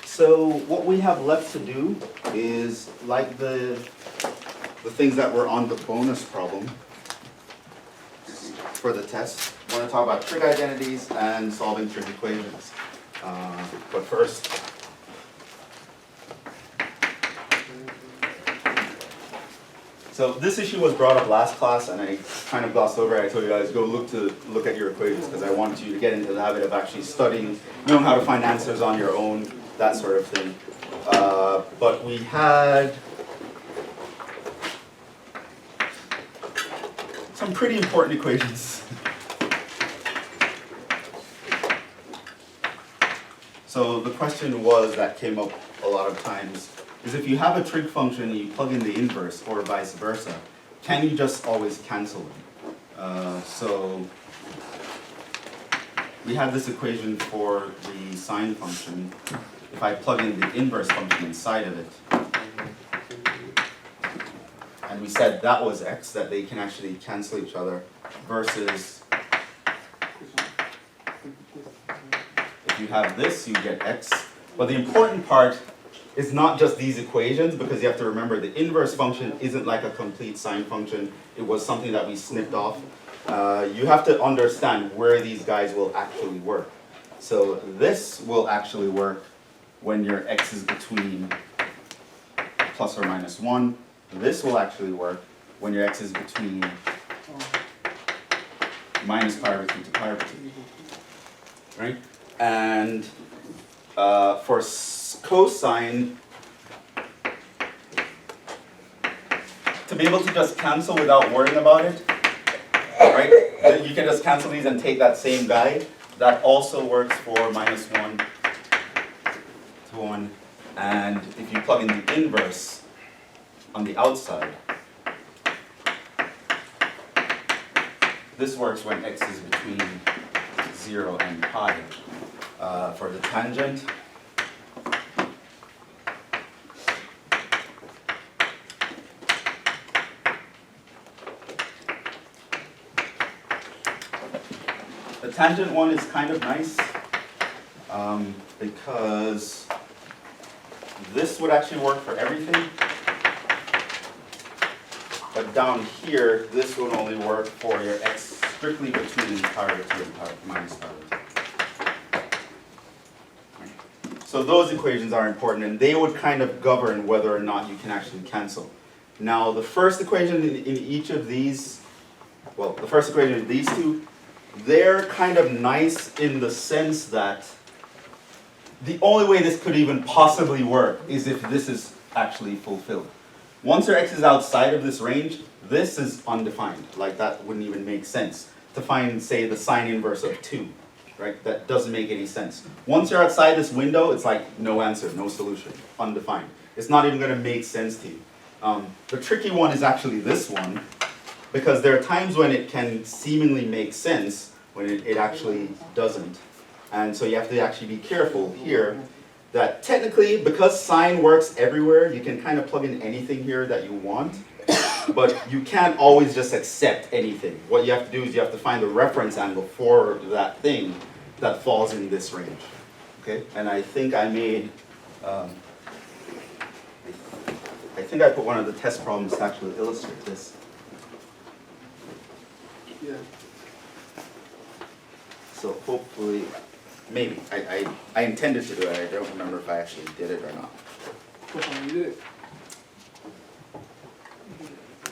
So what we have left to do is, like the things that were on the bonus problem for the test, we're going to talk about trig identities and solving trig equations. But first, so this issue was brought up last class, and I kind of glossed over it. I told you guys go look at your equations because I want you to get into the habit of actually studying, knowing how to find answers on your own, that sort of thing. But we had some pretty important equations. So the question that came up a lot of times is, if you have a trig function and you plug in the inverse or vice versa, can you just always cancel them? So we have this equation for the sine function. If I plug in the inverse function inside of it, and we said that was x, that they can actually cancel each other, versus if you have this, you get x. But the important part is not just these equations, because you have to remember the inverse function isn't like a complete sine function. It was something that we snipped off. You have to understand where these guys will actually work. So this will actually work when your x is between plus or minus 1. This will actually work when your x is between minus pi over 2 to pi over 2. Right? And for cosine, to be able to just cancel without worrying about it, right? You can just cancel these and take that same guy. That also works for minus 1 to 1. And if you plug in the inverse on the outside, this works when x is between 0 and pi. For the tangent, the tangent one is kind of nice because this would actually work for everything, but down here this would only work for your x strictly between pi over 2 and pi minus pi over 2. So those equations are important, and they would kind of govern whether or not you can actually cancel. Now the first equation in each of these, well, the first equation of these two, they're kind of nice in the sense that the only way this could even possibly work is if this is actually fulfilled. Once your x is outside of this range, this is undefined. Like, that wouldn't even make sense to find, say, the sine inverse of 2. Right? That doesn't make any sense. Once you're outside this window, it's like no answer, no solution, undefined. It's not even going to make sense to you. The tricky one is actually this one, because there are times when it can seemingly make sense, when it actually doesn't. And so you have to actually be careful here that technically, because sine works everywhere, you can kind of plug in anything here that you want, but you can't always just accept anything. What you have to do is you have to find the reference angle for that thing that falls in this range. Okay? And I think I made, I think I put one of the test problems to actually illustrate this. Yeah. So hopefully, maybe. I intended to do it. I don't remember if I actually did it or not. You did it.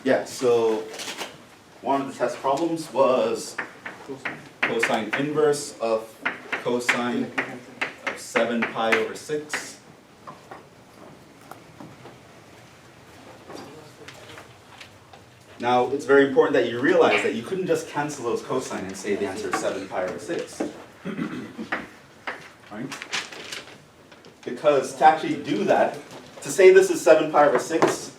Yeah, so one of the test problems was cosine inverse of cosine of 7 pi over 6. Now, it's very important that you realize that you couldn't just cancel those cosine and say the answer is 7 pi over 6. Right? Because to actually do that, to say this is 7 pi over 6,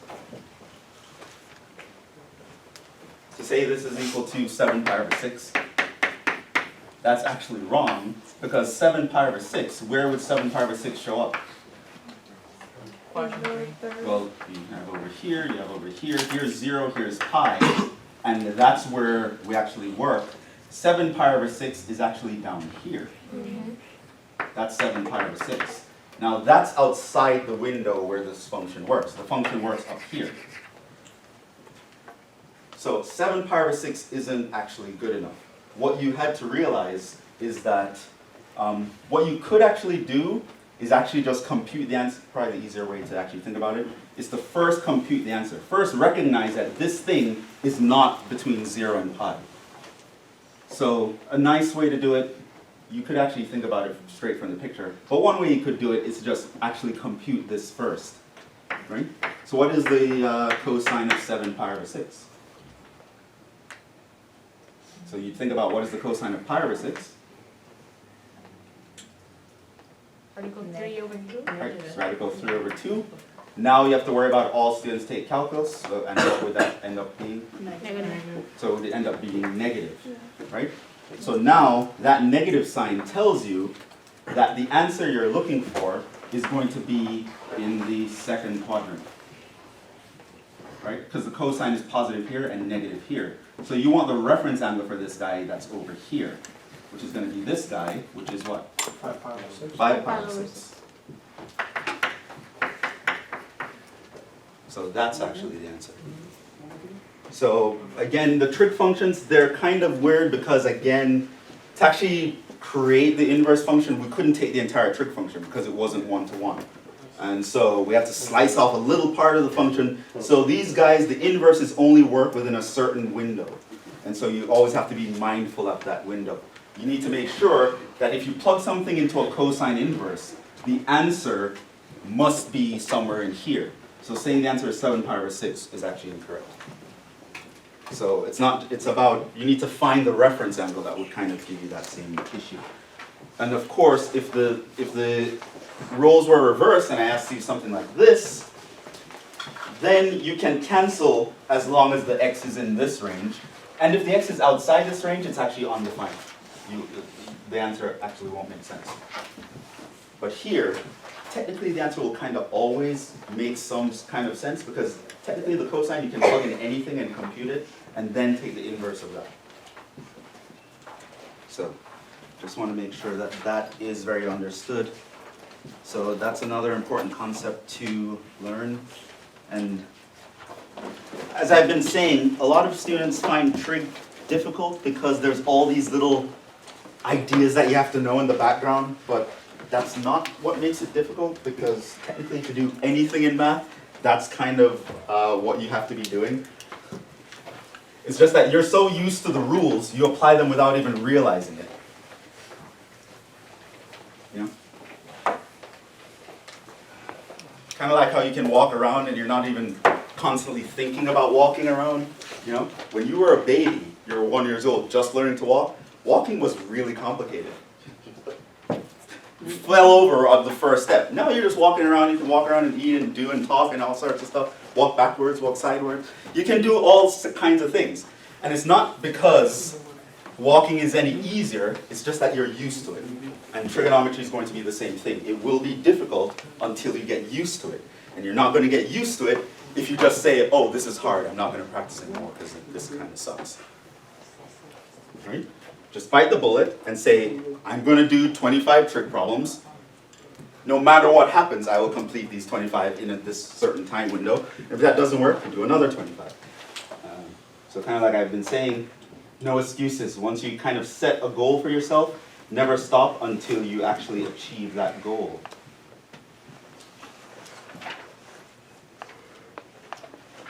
to say this is equal to 7 pi over 6, that's actually wrong, because 7 pi over 6, where would 7 pi over 6 show up? Well, you have over here, you have over here, here's 0, here's pi, and that's where we actually work. 7 pi over 6 is actually down here. That's 7 pi over 6. Now that's outside the window where this function works. The function works up here. So 7 pi over 6 isn't actually good enough. What you had to realize is that what you could actually do is actually just compute the answer. Probably the easier way to actually think about it is to first compute the answer. First recognize that this thing is not between 0 and pi. So a nice way to do it, you could actually think about it straight from the picture. But one way you could do it is to just actually compute this first. Right? So what is the cosine of 7 pi over 6? So you think about what is the cosine of pi over 6? Radical 3 over 2. Right, so radical 3 over 2. Now you have to worry about all students take calculus, so and what would that end up being? Negative. So it would end up being negative, right? So now that negative sign tells you that the answer you're looking for is going to be in the second quadrant, right? Because the cosine is positive here and negative here. So you want the reference angle for this guy that's over here, which is going to be this guy, which is what? 5 pi over 6. 5 pi over 6. So that's actually the answer. So again, the trig functions, they're kind of weird because again, to actually create the inverse function, we couldn't take the entire trig function because it wasn't one-to-one. And so we have to slice off a little part of the function. So these guys, the inverses only work within a certain window. And so you always have to be mindful of that window. You need to make sure that if you plug something into a cosine inverse, the answer must be somewhere in here. So saying the answer is 7 pi over 6 is actually incorrect. So it's about, you need to find the reference angle that would kind of give you that same issue. And of course, if the roles were reversed and I asked you something like this, then you can cancel as long as the x is in this range. And if the x is outside this range, it's actually undefined. The answer actually won't make sense. But here, technically the answer will kind of always make some kind of sense because technically the cosine you can plug in anything and compute it and then take the inverse of that. So just want to make sure that that is very understood. So that's another important concept to learn. And as I've been saying, a lot of students find trig difficult because there's all these little ideas that you have to know in the background, but that's not what makes it difficult because technically to do anything in math, that's kind of what you have to be doing. It's just that you're so used to the rules, you apply them without even realizing it. You know? Kind of like how you can walk around and you're not even constantly thinking about walking around. You know, when you were a baby, you were 1 year old, just learning to walk, walking was really complicated. Fell over on the first step. Now you're just walking around, you can walk around and eat and do and talk and all sorts of stuff. Walk backwards, walk sideways. You can do all kinds of things. And it's not because walking is any easier, it's just that you're used to it. And trigonometry is going to be the same thing. It will be difficult until you get used to it. And you're not going to get used to it if you just say, oh, this is hard, I'm not going to practice anymore because this kind of sucks. Right? Just bite the bullet and say, I'm going to do 25 trig problems. No matter what happens, I will complete these 25 in this certain time window. If that doesn't work, I'll do another 25. So kind of like I've been saying, no excuses. Once you kind of set a goal for yourself, never stop until you actually achieve that goal.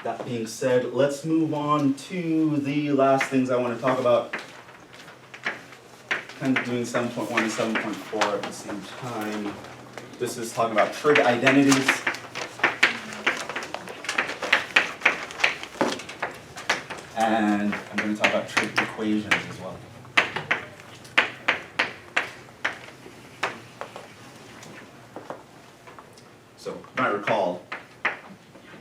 That being said, let's move on to the last things I want to talk about. Kind of doing 7.1 and 7.4 at the same time. This is talking about trig identities. And I'm going to talk about trig equations as well. So, you might recall,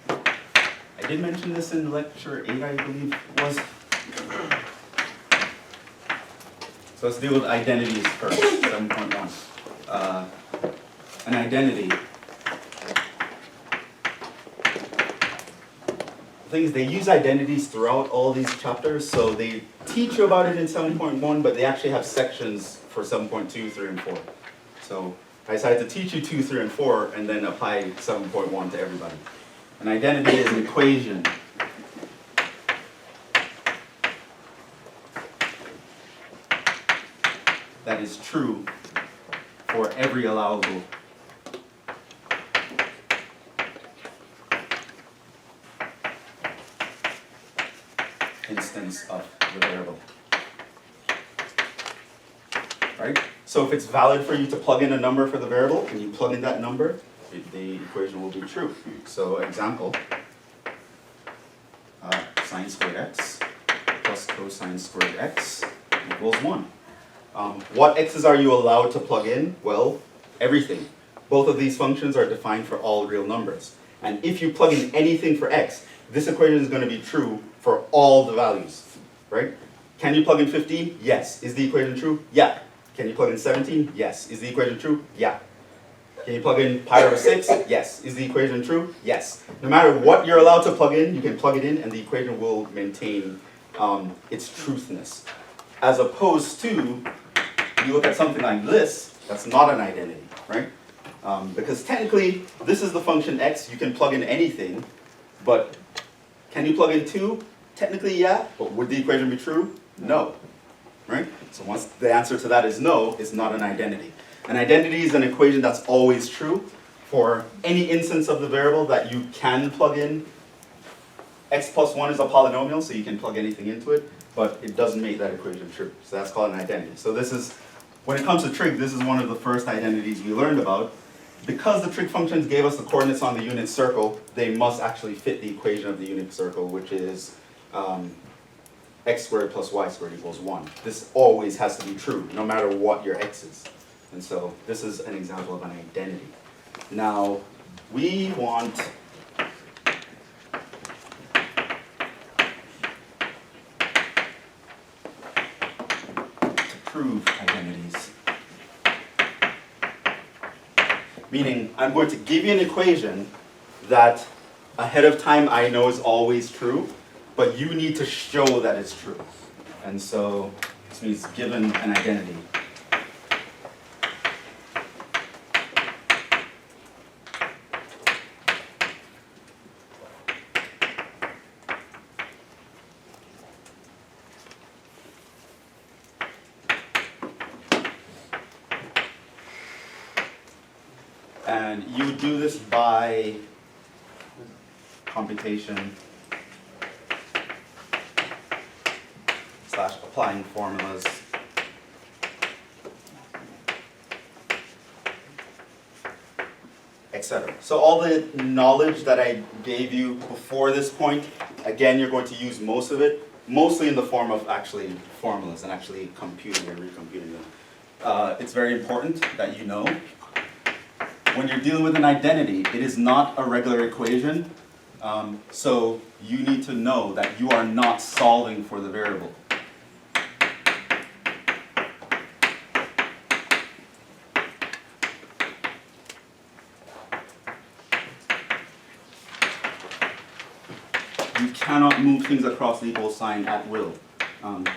I did mention this in lecture 8, I believe it was. So let's deal with identities first, 7.1. An identity. The thing is, they use identities throughout all these chapters, so they teach you about it in 7.1, but they actually have sections for 7.2, 3, and 4. So I decided to teach you 2, 3, and 4, and then apply 7.1 to everybody. An identity is an equation that is true for every allowable instance of the variable. Right? So if it's valid for you to plug in a number for the variable, and you plug in that number, the equation will be true. So example, sine squared x plus cosine squared x equals 1. What x's are you allowed to plug in? Well, everything. Both of these functions are defined for all real numbers. And if you plug in anything for x, this equation is going to be true for all the values, right? Can you plug in 15? Yes. Is the equation true? Yeah. Can you plug in 17? Yes. Is the equation true? Yeah. Can you plug in pi over 6? Yes. Is the equation true? Yes. No matter what you're allowed to plug in, you can plug it in and the equation will maintain its truthness. As opposed to, you look at something like this, that's not an identity, right? Because technically, this is the function x, you can plug in anything, but can you plug in 2? Technically, yeah, but would the equation be true? No, right? So once the answer to that is no, it's not an identity. An identity is an equation that's always true for any instance of the variable that you can plug in. X plus 1 is a polynomial, so you can plug anything into it, but it doesn't make that equation true. So that's called an identity. So this is, when it comes to trig, this is one of the first identities we learned about. Because the trig functions gave us the coordinates on the unit circle, they must actually fit the equation of the unit circle, which is x squared plus y squared equals 1. This always has to be true, no matter what your x is. And so this is an example of an identity. Now, we want to prove identities. Meaning, I'm going to give you an equation that ahead of time I know is always true, but you need to show that it's true. And so this means given an identity. And you do this by computation / applying formulas. Etc. So all the knowledge that I gave you before this point, again, you're going to use most of it, mostly in the form of actually formulas and actually computing and recomputing them. It's very important that you know when you're dealing with an identity, it is not a regular equation, so you need to know that you are not solving for the variable. You cannot move things across the equal sign at will.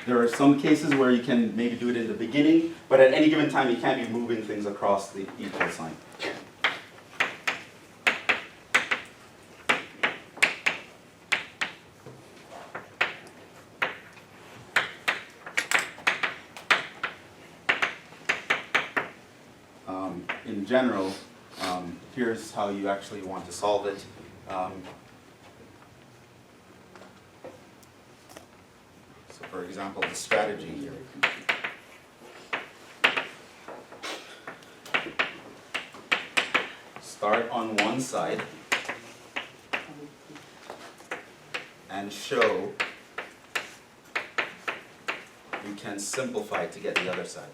There are some cases where you can maybe do it in the beginning, but at any given time you can't be moving things across the equal sign. In general, here's how you actually want to solve it. So for example, the strategy here. Start on one side and show you can simplify to get the other side.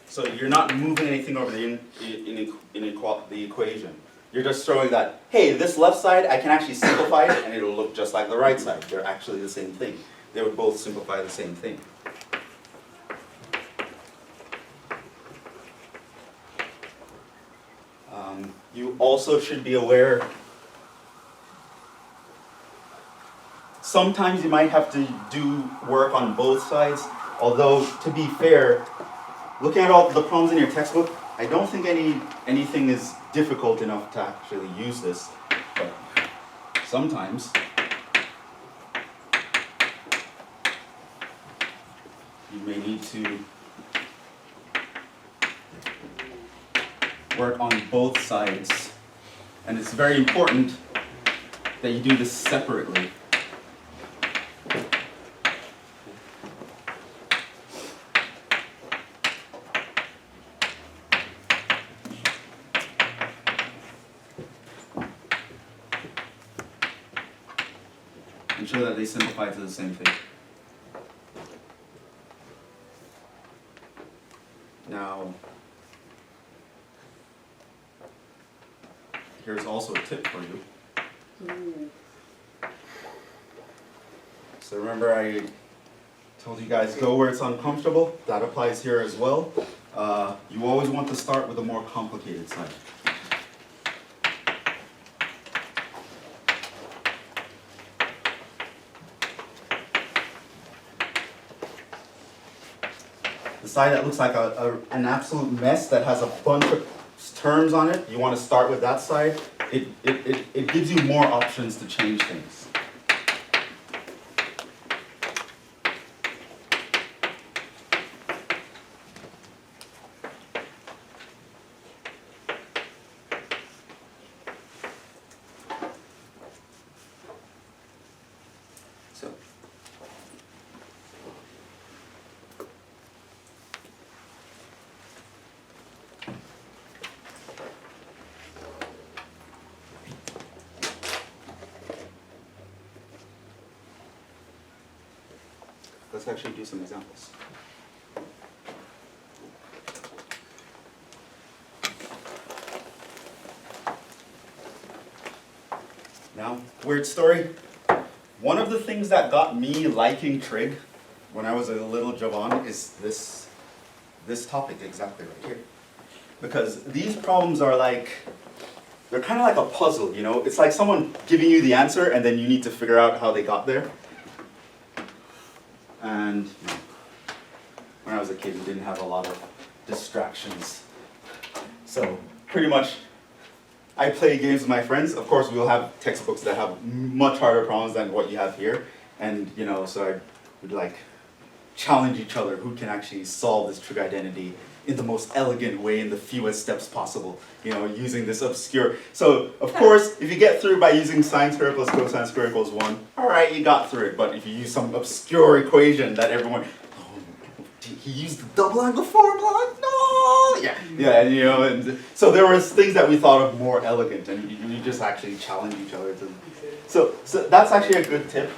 So you're not moving anything over the equation. You're just showing that, hey, this left side, I can actually simplify it and it'll look just like the right side. They're actually the same thing. They would both simplify the same thing. You also should be aware Sometimes you might have to do work on both sides, although to be fair, looking at all the problems in your textbook, I don't think anything is difficult enough to actually use this, but sometimes you may need to work on both sides, and it's very important that you do this separately. Ensure that they simplify to the same thing. Now, here's also a tip for you. So remember I told you guys go where it's uncomfortable. That applies here as well. You always want to start with a more complicated side. The side that looks like an absolute mess that has a bunch of terms on it, you want to start with that side. It gives you more options to change things. So. Let's actually do some examples. Now, weird story. One of the things that got me liking trig when I was a little Jhevon is this topic exactly right here. Because these problems are like, they're kind of like a puzzle, you know? It's like someone giving you the answer and then you need to figure out how they got there. And you know, when I was a kid, we didn't have a lot of distractions. So pretty much, I play games with my friends. Of course, we'll have textbooks that have much harder problems than what you have here. And you know, so I would like challenge each other who can actually solve this trig identity in the most elegant way, in the fewest steps possible, you know, using this obscure. So, of course, if you get through by using sine squared plus cosine squared equals 1, all right, you got through it. But if you use some obscure equation that everyone, oh, he used the double angle formula, no! Yeah, you know, and so there was things that we thought of more elegant, and you just actually challenge each other to. So that's actually a good tip.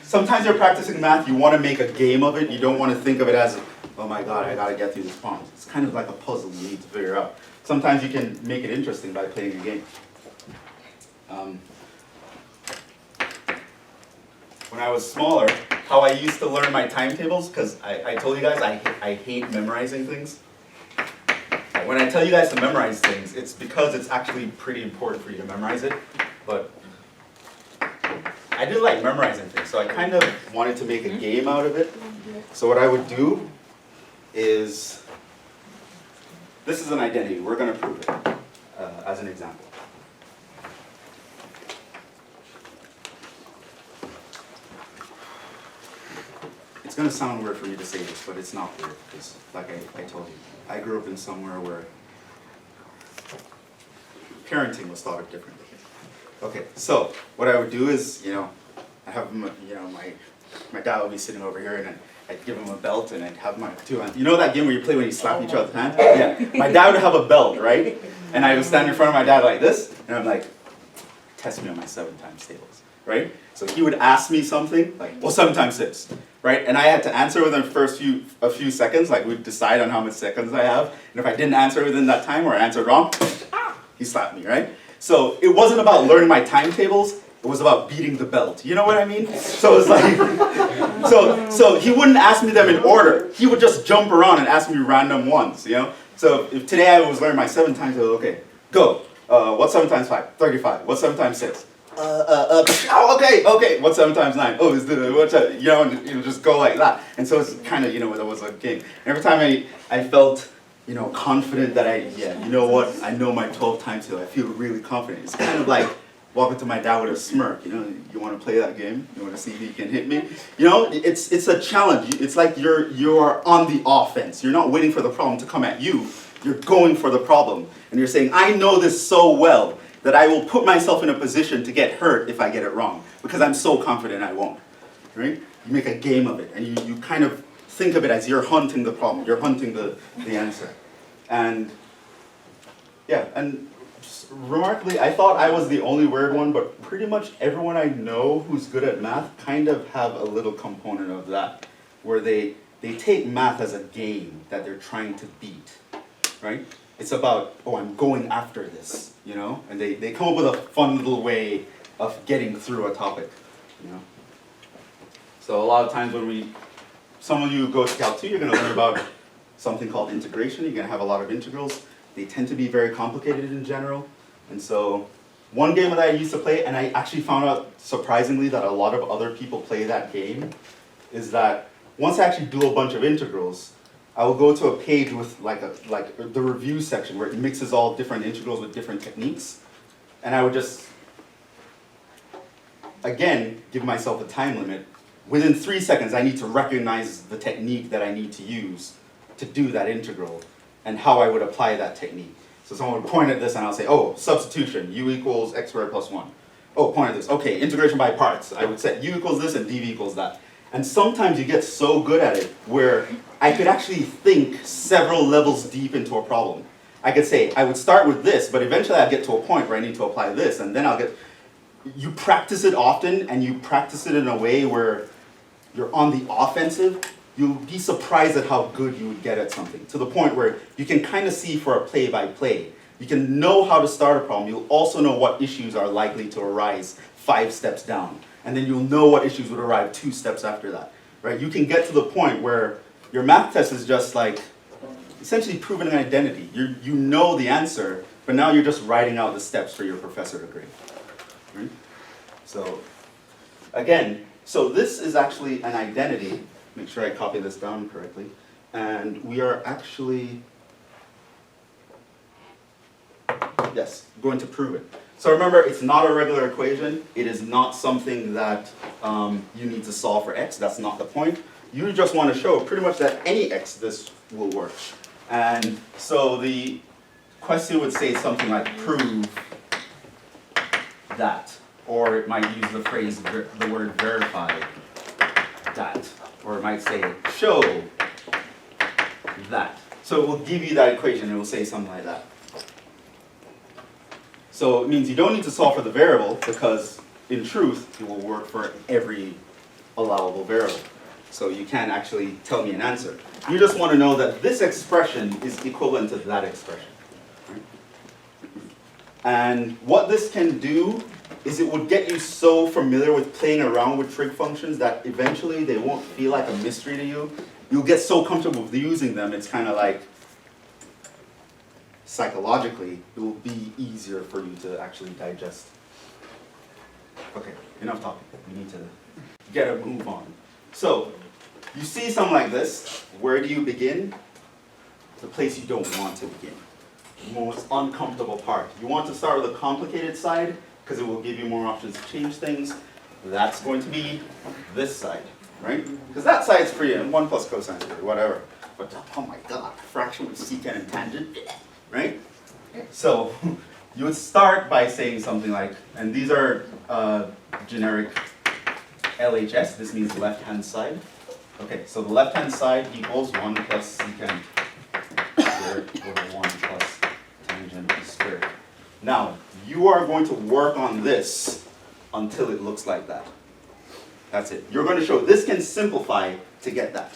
Sometimes you're practicing math, you want to make a game of it, you don't want to think of it as, oh my god, I gotta get through this problem. It's kind of like a puzzle you need to figure out. Sometimes you can make it interesting by playing a game. When I was smaller, how I used to learn my timetables, because I told you guys I hate memorizing things. When I tell you guys to memorize things, it's because it's actually pretty important for you to memorize it. But I didn't like memorizing things, so I kind of wanted to make a game out of it. So what I would do is, this is an identity, we're going to prove it as an example. It's going to sound weird for me to say this, but it's not weird, because like I told you, I grew up in somewhere where parenting was thought of differently. Okay, so what I would do is, you know, I have, you know, my dad would be sitting over here, and I'd give him a belt, and I'd have my two hands. You know that game where you play when you slap each other's hands? Yeah. My dad would have a belt, right? And I would stand in front of my dad like this, and I'm like, test me on my 7 times tables, right? So he would ask me something, like, well, 7 times 6, right? And I had to answer within the first a few seconds, like we'd decide on how many seconds I have. And if I didn't answer within that time, or I answered wrong, he slapped me, right? So it wasn't about learning my timetables, it was about beating the belt. You know what I mean? So it's like, so he wouldn't ask me them in order. He would just jump around and ask me random ones, you know? So if today I was learning my 7 times, I was okay, go. What's 7 times 5? 35. What's 7 times 6? okay, what's 7 times 9? Oh, it's what's that? Just go like that. And so it's kind of, that was a game. And every time I felt, confident that I know my 12 times table. I feel really confident. It's kind of like walking to my dad with a smirk, you want to play that game? You want to see if you can hit me? It's a challenge. It's like you're on the offense. You're not waiting for the problem to come at you. You're going for the problem. And you're saying, I know this so well that I will put myself in a position to get hurt if I get it wrong, because I'm so confident I won't, right? You make a game of it, and you kind of think of it as you're hunting the problem, you're hunting the answer. And yeah, and remarkably, I thought I was the only weird one, but pretty much everyone I know who's good at math kind of have a little component of that, where they take math as a game that they're trying to beat, right? It's about, I'm going after this, and they come up with a fun little way of getting through a topic, So a lot of times when some of you go to Cal 2, you're going to learn about something called integration. You're going to have a lot of integrals. They tend to be very complicated in general. And so one game that I used to play, and I actually found out surprisingly that a lot of other people play that game, is that once I actually do a bunch of integrals, I will go to a page with like the review section where it mixes all different integrals with different techniques. And I would just, again, give myself a time limit. Within 3 seconds, I need to recognize the technique that I need to use to do that integral and how I would apply that technique. So someone would point at this and I'll say, oh, substitution, u equals x squared plus 1. Oh, point at this. Okay, integration by parts. I would set u equals this and dv equals that. And sometimes you get so good at it where I could actually think several levels deep into a problem. I could say, I would start with this, but eventually I'd get to a point where I need to apply this, and then you practice it often, and you practice it in a way where you're on the offensive, you'll be surprised at how good you would get at something, to the point where you can kind of see for a play-by-play. You can know how to start a problem. You'll also know what issues are likely to arise 5 steps down. And then you'll know what issues would arrive 2 steps after that, right? You can get to the point where your math test is just like essentially proving an identity. You know the answer, but now you're just writing out the steps for your professor to grade, right? So again, this is actually an identity. Make sure I copy this down correctly. And we are actually, yes, going to prove it. So remember, it's not a regular equation. It is not something that you need to solve for x. That's not the point. You just want to show pretty much that any x, this will work. And so the question would say something like, prove that. Or it might use the phrase, the word verify that. Or it might say, show that. So it will give you that equation. It will say something like that. So it means you don't need to solve for the variable, because in truth, it will work for every allowable variable. So you can't actually tell me an answer. You just want to know that this expression is equivalent to that expression. Right? And what this can do is it would get you so familiar with playing around with trig functions that eventually they won't feel like a mystery to you. You'll get so comfortable with using them, it's kind of like, psychologically, it will be easier for you to actually digest. Okay, enough talking. We need to get a move on. So, you see something like this. Where do you begin? The place you don't want to begin. The most uncomfortable part. You want to start with the complicated side, because it will give you more options to change things. That's going to be this side, right? Because that side's free, and 1 plus cosine is free, whatever. But oh my god, fraction with secant and tangent. Right? So you would start by saying something like, and these are generic LHS, this means left-hand side. Okay, so the left-hand side equals 1 plus secant squared over 1 plus tangent squared. Now, you are going to work on this until it looks like that. That's it. You're going to show this can simplify to get that,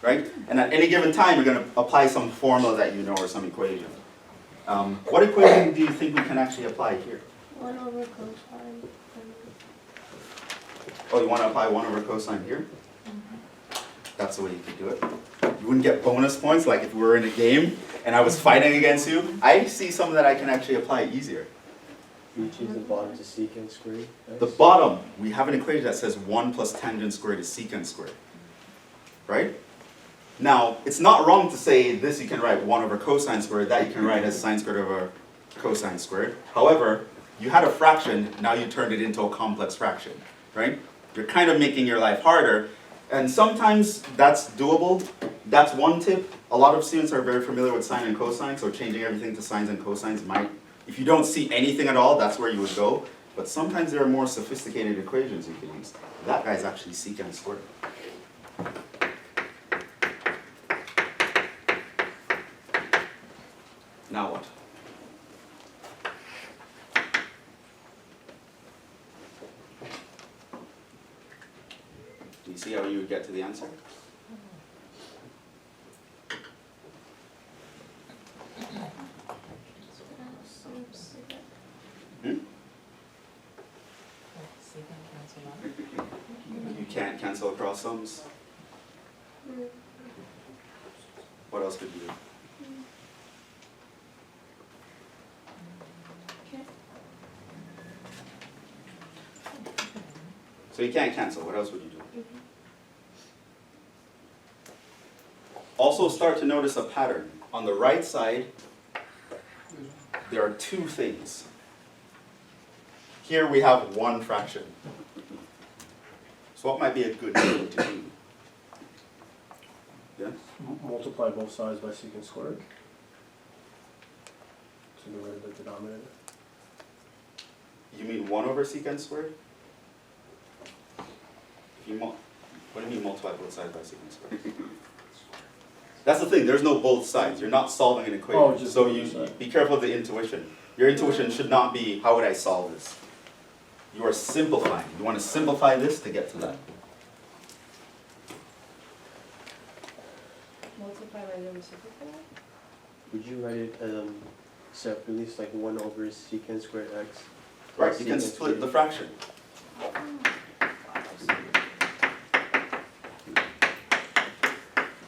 right? And at any given time, you're going to apply some formula that you know or some equation. What equation do you think we can actually apply here? 1 over cosine. Oh, you want to apply 1 over cosine here? That's the way you could do it. You wouldn't get bonus points like if we were in a game and I was fighting against you. I see some that I can actually apply easier. Reaches the bottom to secant squared. The bottom, we have an equation that says 1 plus tangent squared is secant squared. Right? Now, it's not wrong to say this you can write 1 over cosine squared, that you can write as sine squared over cosine squared. However, you had a fraction, now you turned it into a complex fraction, right? You're kind of making your life harder, and sometimes that's doable. That's one tip. A lot of students are very familiar with sine and cosine, so changing everything to sines and cosines might, if you don't see anything at all, that's where you would go. But sometimes there are more sophisticated equations you can use. That guy's actually secant squared. Now what? Do you see how you would get to the answer? Hmm? You can't cancel across sums. What else could you do? So you can't cancel. What else would you do? Also start to notice a pattern. On the right side, there are two things. Here we have one fraction. So what might be a good thing to do? Yes? Multiply both sides by secant squared. To get rid of the denominator. You mean 1 over secant squared? If you what do you mean multiply both sides by secant squared? That's the thing, there's no both sides. You're not solving an equation. Oh, just so one you side. be careful of the intuition. Your intuition should not be, how would I solve this? You are simplifying. You want to simplify this to get to that. Multiply by the reciprocal? Would you write it separately, so like 1 over secant squared x? Right, you can split the fraction.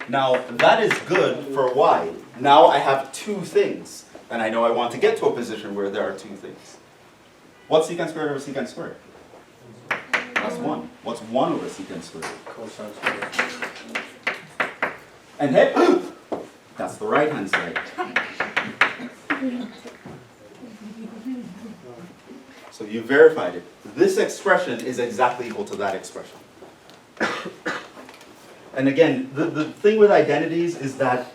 Now, that is good for y. Now I have two things, and I know I want to get to a position where there are two things. What's secant squared over secant squared? That's 1. What's 1 over secant squared? Cosine squared. And hey, that's the right-hand side. So you verified it. This expression is exactly equal to that expression. And again, the thing with identities is that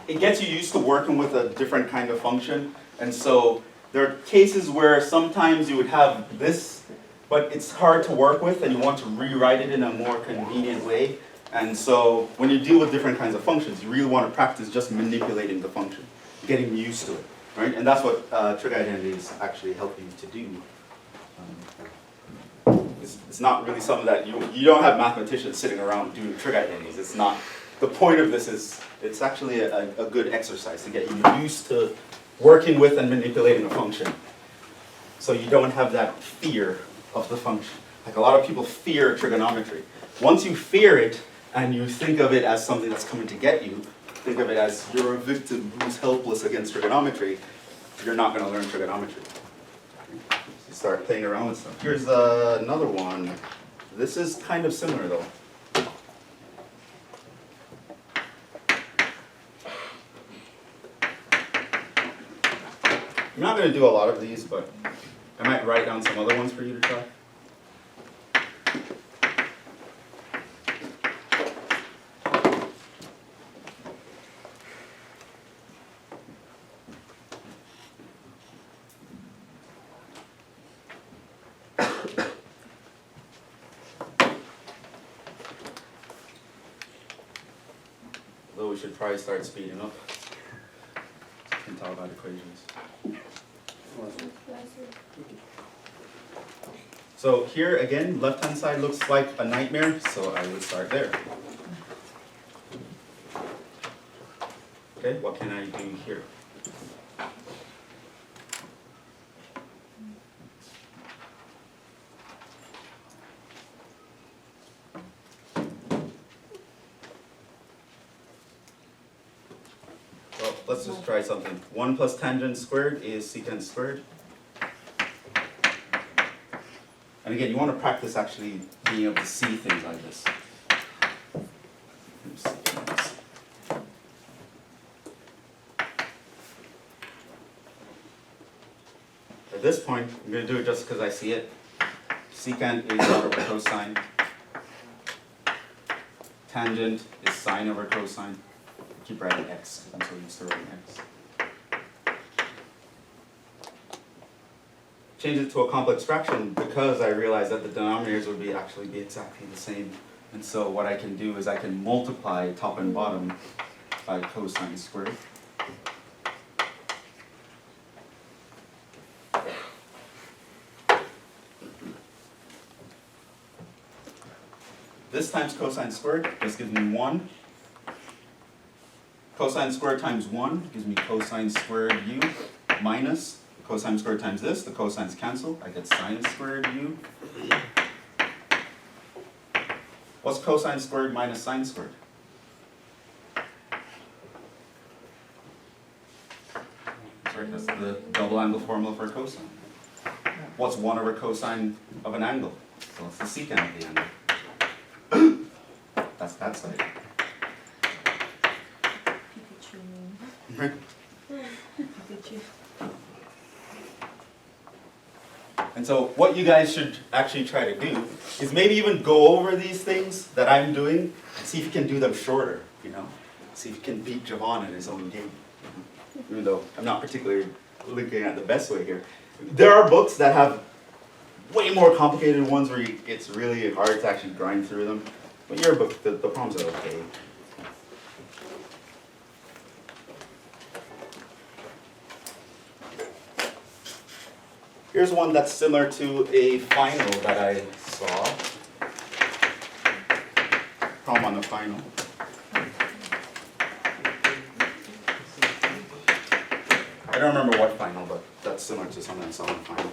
it gets you used to working with a different kind of function. And so there are cases where sometimes you would have this, but it's hard to work with and you want to rewrite it in a more convenient way. And so when you deal with different kinds of functions, you really want to practice just manipulating the function, getting used to it, right? And that's what trig identities actually help you to do. It's not really something that you don't have mathematicians sitting around doing trig identities. It's not. The point of this is it's actually a good exercise to get you used to working with and manipulating a function. So you don't have that fear of the function. Like a lot of people fear trigonometry. Once you fear it and you think of it as something that's coming to get you, think of it as you're a victim who's helpless against trigonometry, you're not going to learn trigonometry. You start playing around with stuff. Here's another one. This is kind of similar though. I'm not going to do a lot of these, but I might write down some other ones for you to try. Though we should probably start speeding up. We can talk about equations. So here again, left-hand side looks like a nightmare, so I would start there. Okay, what can I do here? Well, let's just try something. 1 plus tangent squared is secant squared. And again, you want to practice actually being able to see things like this. Let me see. At this point, I'm going to do it just because I see it. Secant is over cosine. Tangent is sine over cosine. Keep writing x. I'm so used to writing x. Change it to a complex fraction because I realize that the denominators would actually be exactly the same. And so what I can do is I can multiply top and bottom by cosine squared. This times cosine squared, this gives me 1. Cosine squared times 1 gives me cosine squared u minus cosine squared times this. The cosines cancel. I get sine squared u. What's cosine squared minus sine squared? Sorry, that's the double angle formula for cosine. What's 1 over cosine of an angle? So it's the secant of the angle. That's that side. And so what you guys should actually try to do is maybe even go over these things that I'm doing and see if you can do them shorter, you know? See if you can beat Jhevon in his own game. Even though I'm not particularly looking at the best way here. There are books that have way more complicated ones where it's really hard to actually grind through them. But your book, the problems are okay. Here's one that's similar to a final that I saw. Problem on the final. I don't remember what final, but that's similar to something I saw on the final.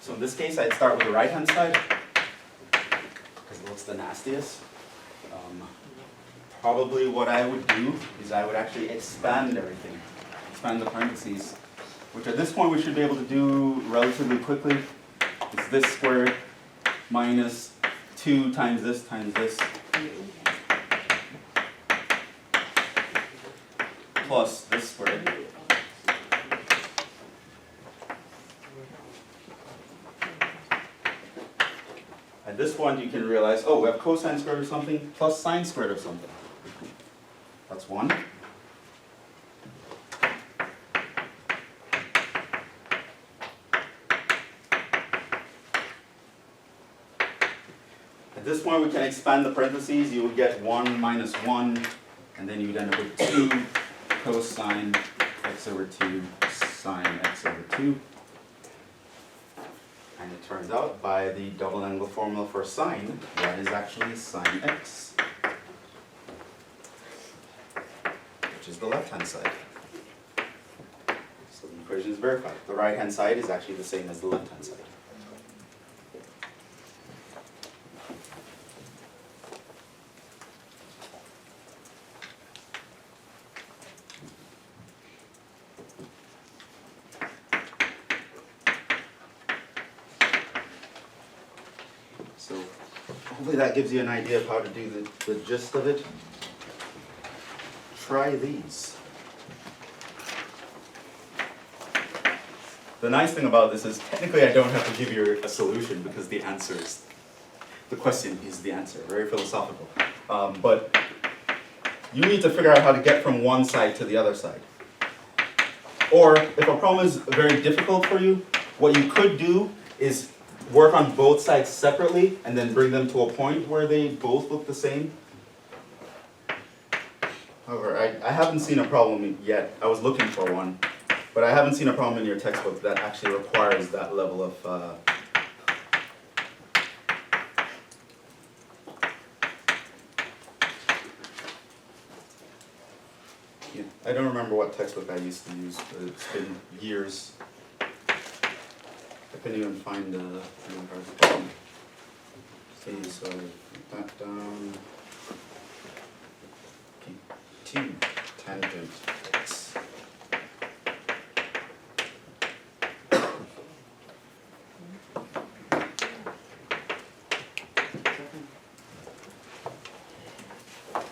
So in this case, I'd start with the right-hand side, because it looks the nastiest. Probably what I would do is I would actually expand everything, expand the parentheses, which at this point we should be able to do relatively quickly. It's this squared minus 2 times this plus this squared. At this point you can realize, oh, we have cosine squared of something plus sine squared of something. That's 1. At this point we can expand the parentheses. You would get 1 minus 1, and then you would end up with 2 cosine x over 2 sine x over 2. And it turns out by the double angle formula for sine, that is actually sine x, which is the left-hand side. So the equation is verified. The right-hand side is actually the same as the left-hand side. So hopefully that gives you an idea of how to do the gist of it. Try these. The nice thing about this is technically I don't have to give you a solution because the question is the answer, very philosophical. But you need to figure out how to get from one side to the other side. Or if a problem is very difficult for you, what you could do is work on both sides separately and then bring them to a point where they both look the same. However, I haven't seen a problem yet. I was looking for one, but I haven't seen a problem in your textbook that actually requires that level of yeah. I don't remember what textbook I used to use, but it's been years. I couldn't even find the problem. Okay, so put that down. Okay, 2 tangent x.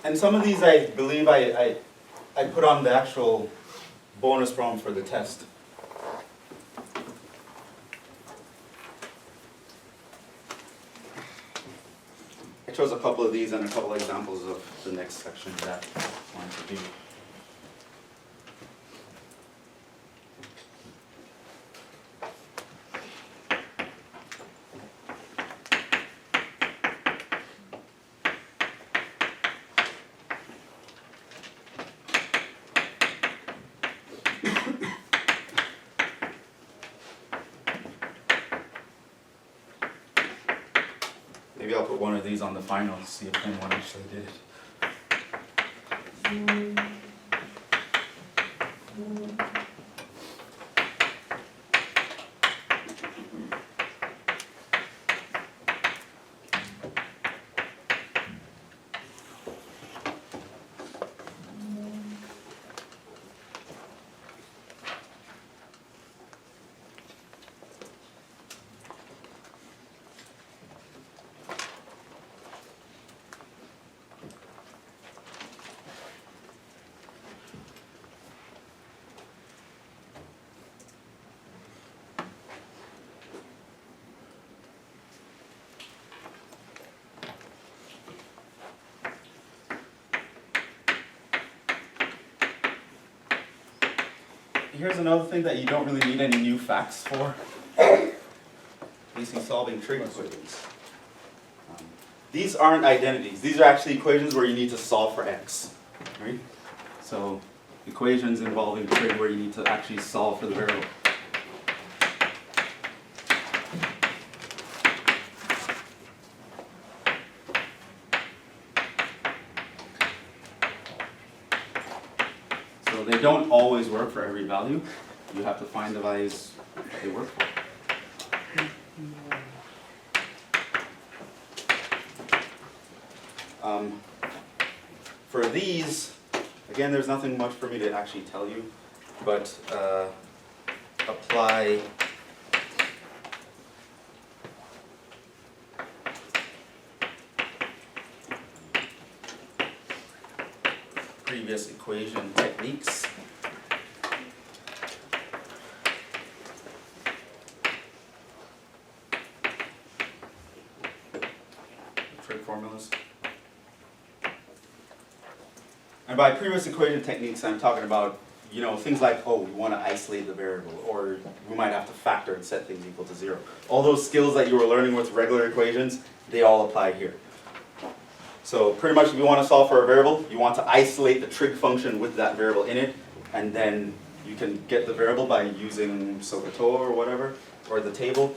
And some of these I believe I put on the actual bonus problem for the test. I chose a couple of these and a couple of examples of the next section that I want to do. Maybe I'll put one of these on the final to see if anyone actually did it. Here's another thing that you don't really need any new facts for. Basically solving trig equations. These aren't identities. These are actually equations where you need to solve for x. Right? So equations involving trig where you need to actually solve for the variable. So they don't always work for every value. You have to find the values they work for. For these, again, there's nothing much for me to actually tell you, but apply previous equation techniques. Trig formulas. And by previous equation techniques, I'm talking about, you know, things like, oh, we want to isolate the variable, or we might have to factor and set things equal to 0. All those skills that you were learning with regular equations, they all apply here. So pretty much if you want to solve for a variable, you want to isolate the trig function with that variable in it, and then you can get the variable by using SOHCAHTOA or whatever, or the table.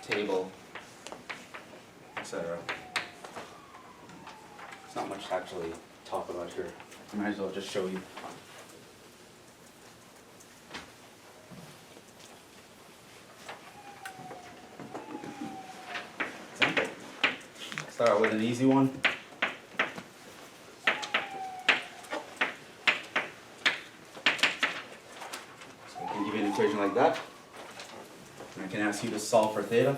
Table, etc. There's not much to actually talk about here. I might as well just show you. Example. Start with an easy one. So I can give you an equation like that. I can ask you to solve for theta.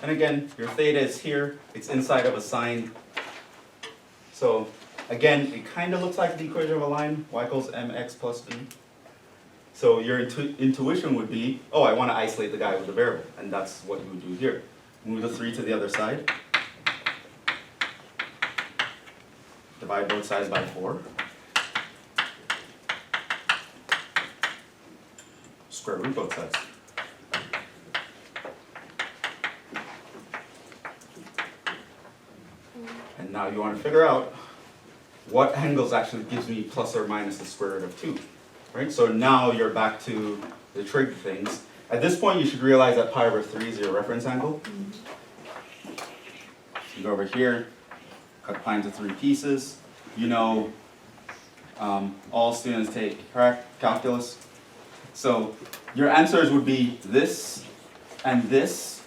And again, your theta is here. It's inside of a sine. So again, it kind of looks like the equation of a line, y equals mx plus b. So your intuition would be, oh, I want to isolate the guy with the variable. And that's what you would do here. Move the 3 to the other side. Divide both sides by 4. Square root both sides. And now you want to figure out what angles actually gives me plus or minus the square root of 2. Right? So now you're back to the trig things. At this point, you should realize that pi over 3 is your reference angle. You go over here, cut pi into 3 pieces. You know, all students take calculus. So your answers would be this and this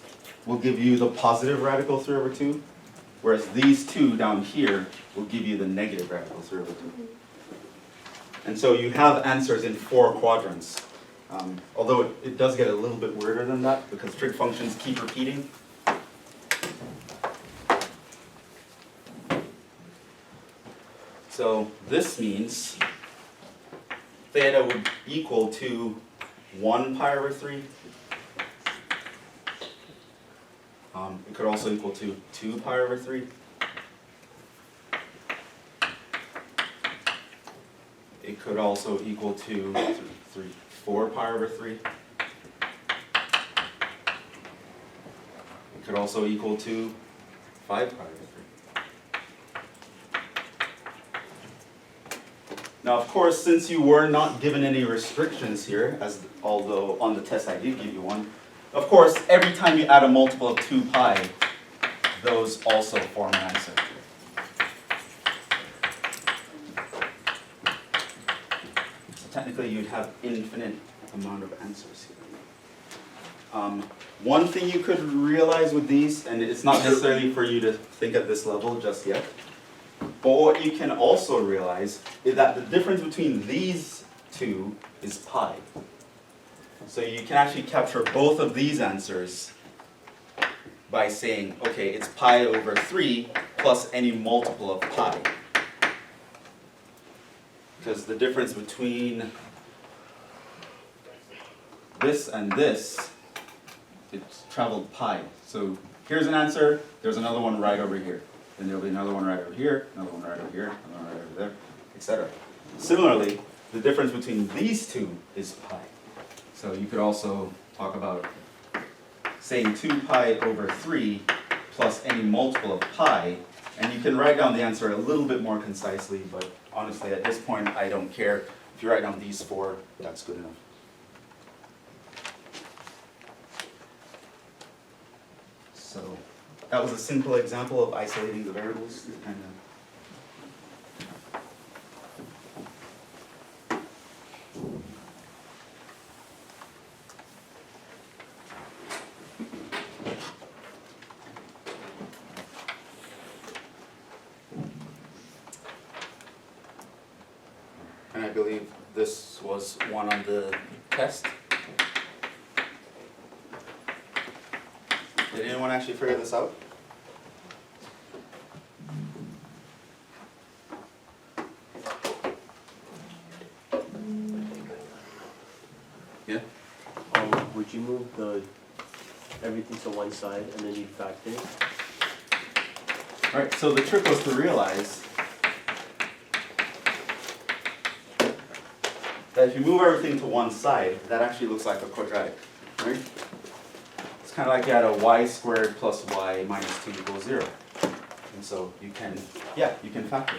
will give you the positive radical 3 over 2, whereas these two down here will give you the negative radical 3 over 2. And so you have answers in 4 quadrants. Although it does get a little bit weirder than that because trig functions keep repeating. So this means theta would equal to 1 pi over 3. It could also equal to 2 pi over 3. It could also equal to 4 pi over 3. It could also equal to 5 pi over 3. Now, of course, since you were not given any restrictions here, although on the test I did give you one, of course, every time you add a multiple of 2 pi, those also form an answer. So technically, you'd have infinite amount of answers here. One thing you could realize with these, and it's not necessarily for you to think at this level just yet, but what you can also realize is that the difference between these two is pi. So you can actually capture both of these answers by saying, okay, it's pi over 3 plus any multiple of pi. Because the difference between this and this, it's traveled pi. So here's an answer, there's another one right over here. Then there'll be another one right over here, another one right over here, another one right over there, etc. Similarly, the difference between these two is pi. So you could also talk about saying 2 pi over 3 plus any multiple of pi, and you can write down the answer a little bit more concisely, but honestly at this point I don't care. If you write down these 4, that's good enough. So that was a simple example of isolating the variables. And I believe this was one on the test. Did anyone actually figure this out? Yeah? Would you move everything to one side and then you'd factor it? Alright, so the trick was to realize that if you move everything to one side, that actually looks like a quadratic, right? It's kind of like you had a y squared plus y minus 2 equals 0. And so you can factor.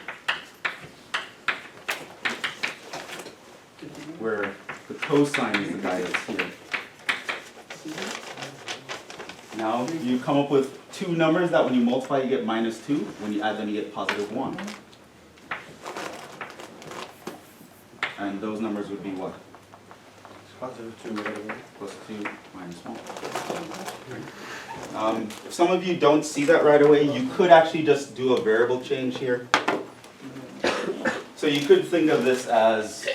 Where the cosine is the guy that's here. Now you come up with two numbers that when you multiply you get minus 2, when you add them you get positive 1. And those numbers would be what? Positive 2 right away. Plus 2 minus 1. If some of you don't see that right away, you could actually just do a variable change here. So you could think of this as,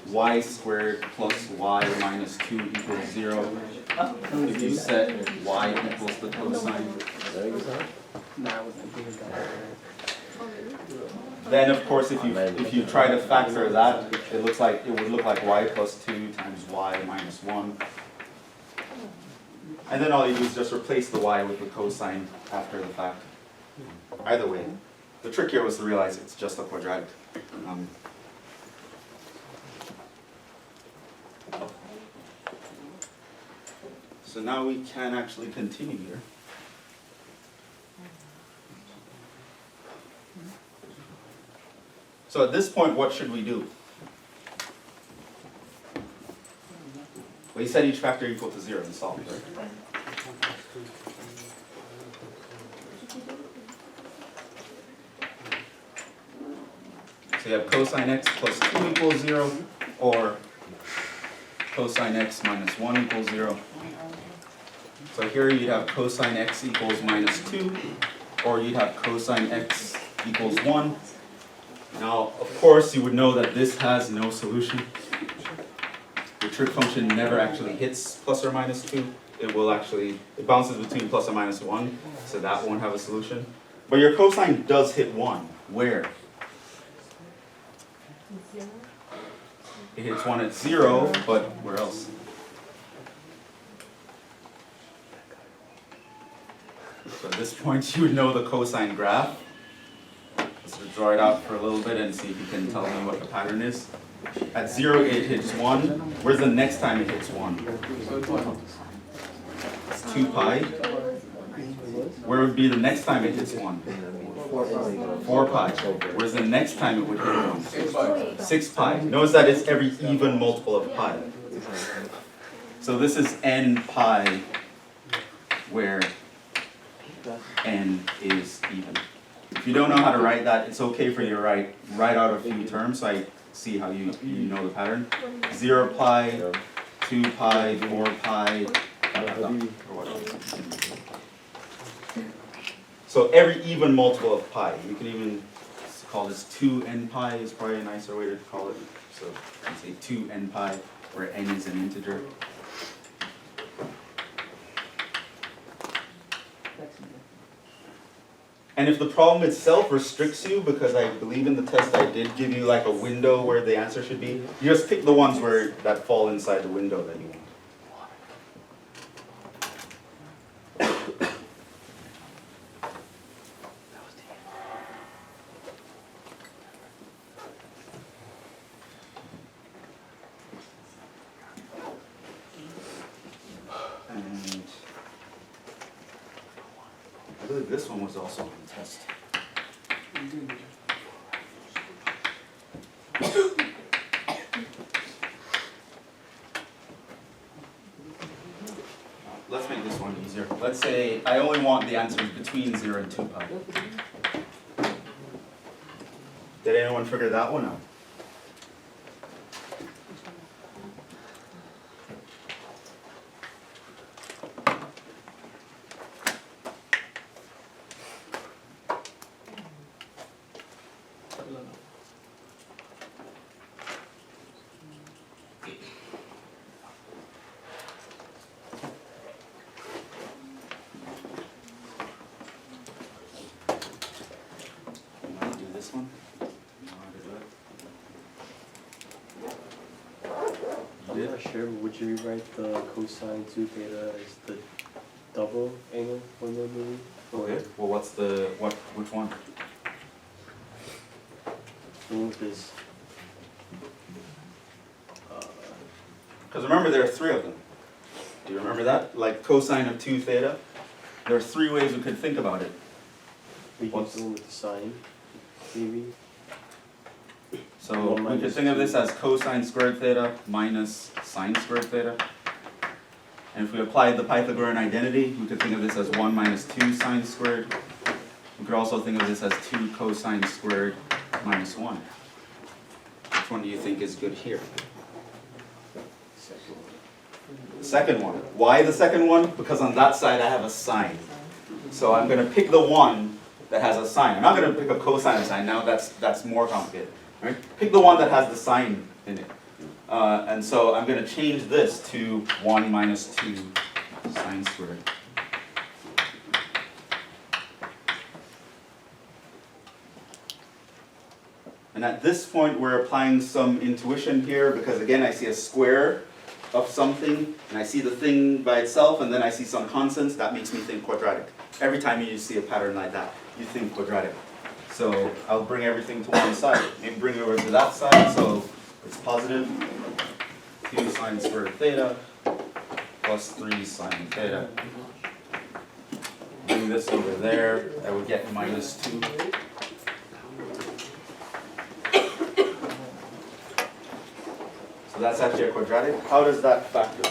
y squared plus y minus 2 equals 0. If you set y equals the cosine. Then of course if you try to factor that, it would look like y plus 2 times y minus 1. And then all you do is just replace the y with the cosine after the fact. Either way, the trick here was to realize it's just a quadratic. So now we can actually continue here. So at this point, what should we do? Well, you set each factor equal to 0 and solve, right? So you have cosine x plus 2 equals 0, or cosine x minus 1 equals 0. So here you'd have cosine x equals minus 2, or you'd have cosine x equals 1. Now, of course, you would know that this has no solution. The trig function never actually hits plus or minus 2. It bounces between plus or minus 1, so that won't have a solution. But your cosine does hit 1. Where? It hits 1 at 0, but where else? So at this point, you would know the cosine graph. Let's draw it out for a little bit and see if you can tell me what the pattern is. At 0, it hits 1. Where's the next time it hits 1? It's 2 pi. Where would be the next time it hits 1? 4 pi. Where's the next time it would hit 1? 6 pi. Notice that it's every even multiple of pi. So this is n pi, where n is even. If you don't know how to write that, it's okay for you to write out a few terms so I see how you know the pattern. 0 pi, 2 pi, 4 pi, or whatever. So every even multiple of pi. You can even call this 2n pi is probably a nicer way to call it. So you can say 2n pi, where n is an integer. And if the problem itself restricts you, because I believe in the test I did give you like a window where the answer should be, you just pick the ones that fall inside the window that you want. And I believe this one was also on the test. Let's make this one easier. Let's say I only want the answers between 0 and 2 pi. Did anyone figure that one out? I'm not sure, would you rewrite the cosine 2 theta as the double angle for the movie? Okay, well which one? Because Because remember there are 3 of them. Do you remember that? Like cosine of 2 theta? There are 3 ways we could think about it. we can go with the sine, maybe. So we could think of this as cosine squared theta minus sine squared theta. And if we applied the Pythagorean identity, we could think of this as 1 minus 2 sine squared. We could also think of this as 2 cosine squared minus 1. Which one do you think is good here? The second one. Why the second one? Because on that side I have a sine. So I'm going to pick the one that has a sine. I'm not going to pick a cosine sine. Now that's more complicated. Right? Pick the one that has the sine in it. And so I'm going to change this to 1 minus 2 sine squared. And at this point we're applying some intuition here because again I see a square of something and I see the thing by itself and then I see some constants. That makes me think quadratic. Every time you see a pattern like that, you think quadratic. So I'll bring everything to one side. Maybe bring it over to that side, so it's positive 2 sine squared theta plus 3 sine theta. Bring this over there, I would get minus 2. So that's actually a quadratic. How does that factor?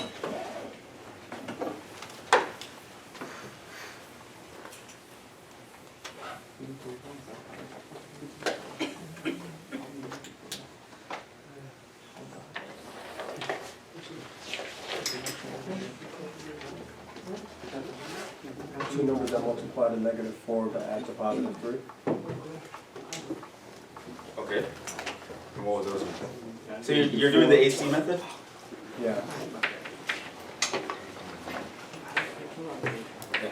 Two numbers that multiply to -4 but add to +3. Okay. And what was those? So you're doing the AC method? Yeah.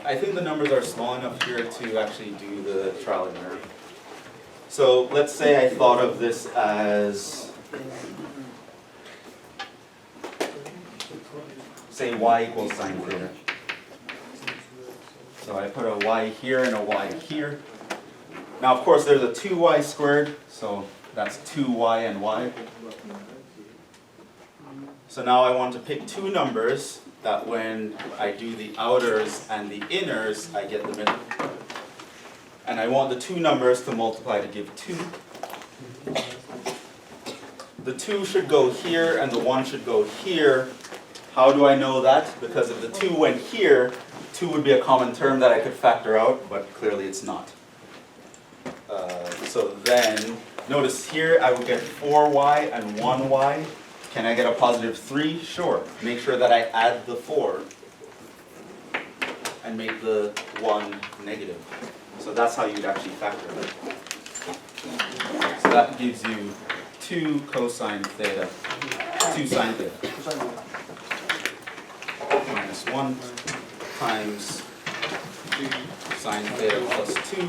I think the numbers are small enough here to actually do the trial and error. So let's say I thought of this as, say y equals sine theta. So I put a y here and a y here. Now of course there's a 2y squared, so that's 2y and y. So now I want to pick two numbers that when I do the outers and the inners, I get the middle. And I want the two numbers to multiply to give 2. The 2 should go here and the 1 should go here. How do I know that? Because if the 2 went here, 2 would be a common term that I could factor out, but clearly it's not. So then, notice here I would get 4y and 1y. Can I get a positive 3? Sure. Make sure that I add the 4 and make the 1 negative. So that's how you'd actually factor it. So that gives you 2 cosine theta, 2 sine theta, minus 1 times sine theta plus 2.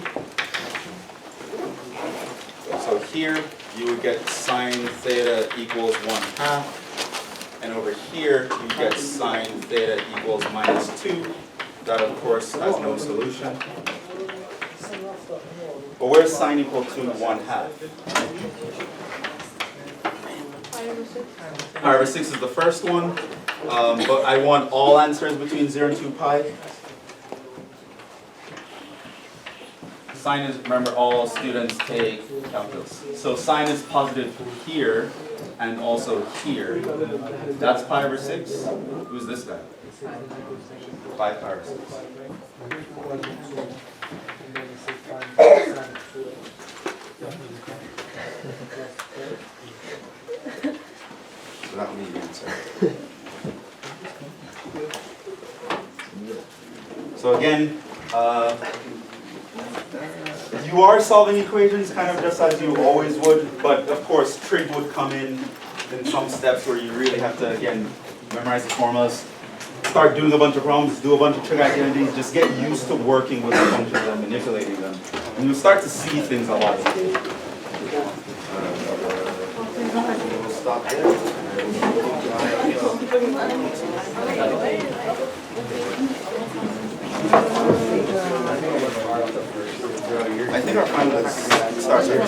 So here you would get sine theta equals 1/2, and over here you get sine theta equals minus 2. That of course has no solution. But where's sine equal to 1/2? Pi over 6 is the first one, but I want all answers between 0 and 2 pi. Sine is, remember all students take calculus. So sine is positive here and also here. That's pi over 6. Who's this guy? 5 pi over 6. So that would be the answer. So again, you are solving equations kind of just as you always would, but of course trig would come in some steps where you really have to, again, memorize the formulas, start doing a bunch of problems, do a bunch of trig identities, just get used to working with the functions and manipulating them. And you'll start to see things a lot easier. We'll stop there. I think our final starts here.